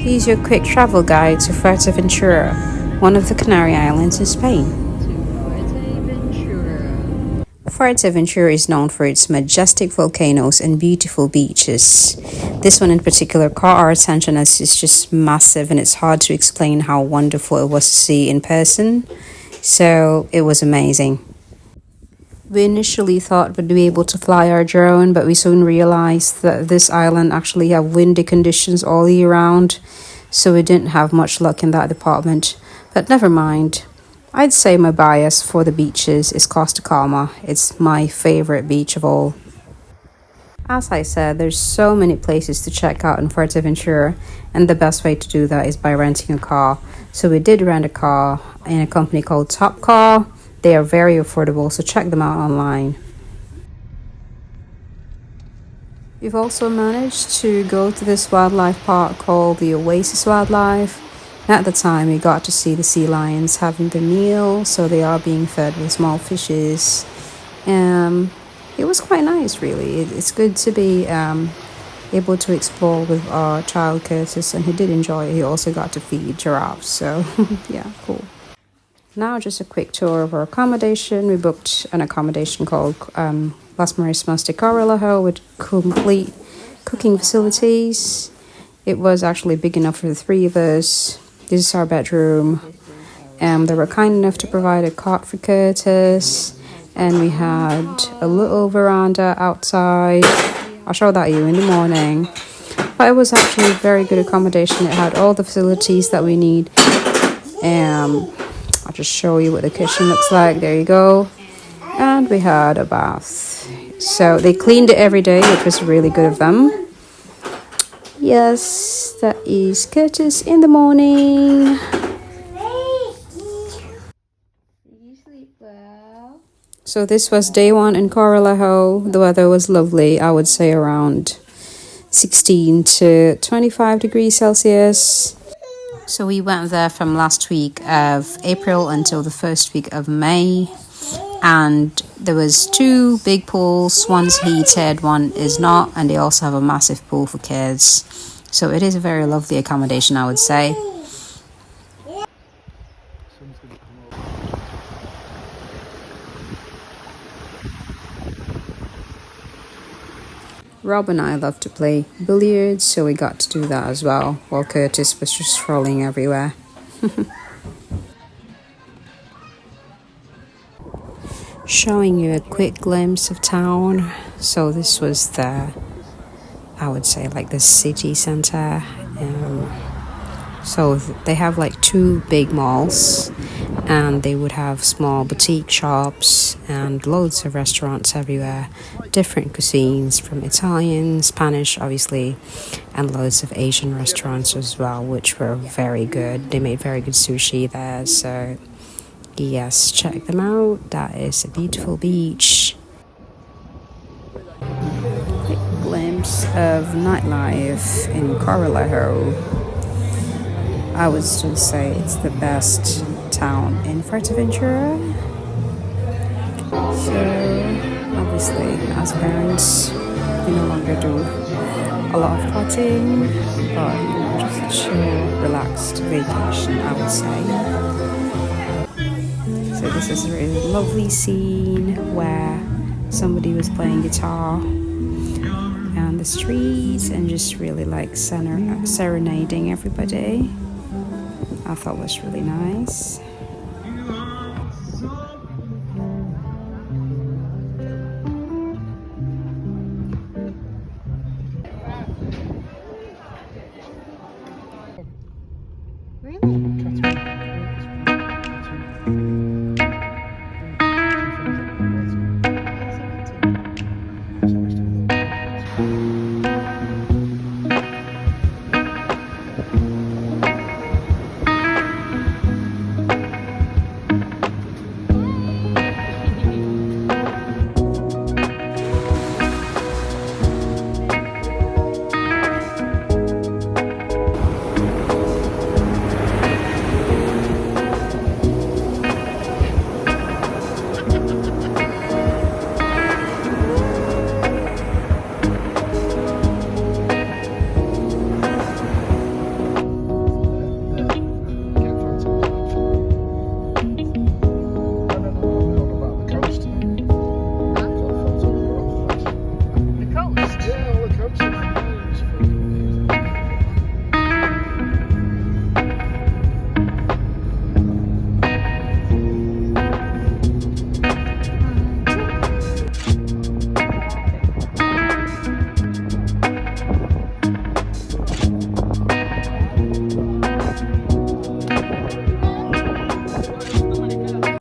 Here's your quick travel guide to Fuerteventura, one of the Canary Islands in Spain. Fuerteventura is known for its majestic volcanoes and beautiful beaches. This one in particular caught our attention as it's just massive and it's hard to explain how wonderful it was to see in person. So it was amazing. We initially thought we'd be able to fly our drone, but we soon realized that this island actually have windy conditions all year round, so we didn't have much luck in that department. But never mind. I'd say my bias for the beaches is Costa Calma. It's my favorite beach of all. As I said, there's so many places to check out in Fuerteventura, and the best way to do that is by renting a car. So we did rent a car in a company called TopCar. They are very affordable, so check them out online. We've also managed to go to this wildlife park called the Oasis Wildlife. At the time, we got to see the sea lions having their meal, so they are being fed with small fishes. It was quite nice, really. It's good to be able to explore with our child Curtis, and he did enjoy it. He also got to feed giraffes, so yeah, cool. Now just a quick tour of our accommodation. We booked an accommodation called Las Marismas de Corralejo with complete cooking facilities. It was actually big enough for the three of us. This is our bedroom. They were kind enough to provide a cot for Curtis. And we had a little veranda outside. I'll show that to you in the morning. But it was actually a very good accommodation. It had all the facilities that we need. I'll just show you what the kitchen looks like. There you go. And we had a bath. So they cleaned it every day, which was really good of them. Yes, that is Curtis in the morning. You sleep well. So this was day one in Corralejo. The weather was lovely. I would say around 16 to 25 degrees Celsius. So we went there from last week of April until the first week of May, and there was two big pools. One's heated, one is not, and they also have a massive pool for kids. So it is a very lovely accommodation, I would say. Rob and I love to play billiards, so we got to do that as well, while Curtis was just strolling everywhere. Showing you a quick glimpse of town. So this was I would say like the city center. So they have like two big malls, and they would have small boutique shops and loads of restaurants everywhere, different cuisines from Italian, Spanish obviously, and loads of Asian restaurants as well, which were very good. They made very good sushi there, so yes, check them out. That is a beautiful beach. Quick glimpse of nightlife in Corralejo. I would still say it's the best town in Fuerteventura. So, obviously, as parents, we no longer do a lot of partying, but just a chill, relaxed vacation, I would say. So this is a really lovely scene where somebody was playing guitar on the streets and just really like serenading everybody. I thought was really nice.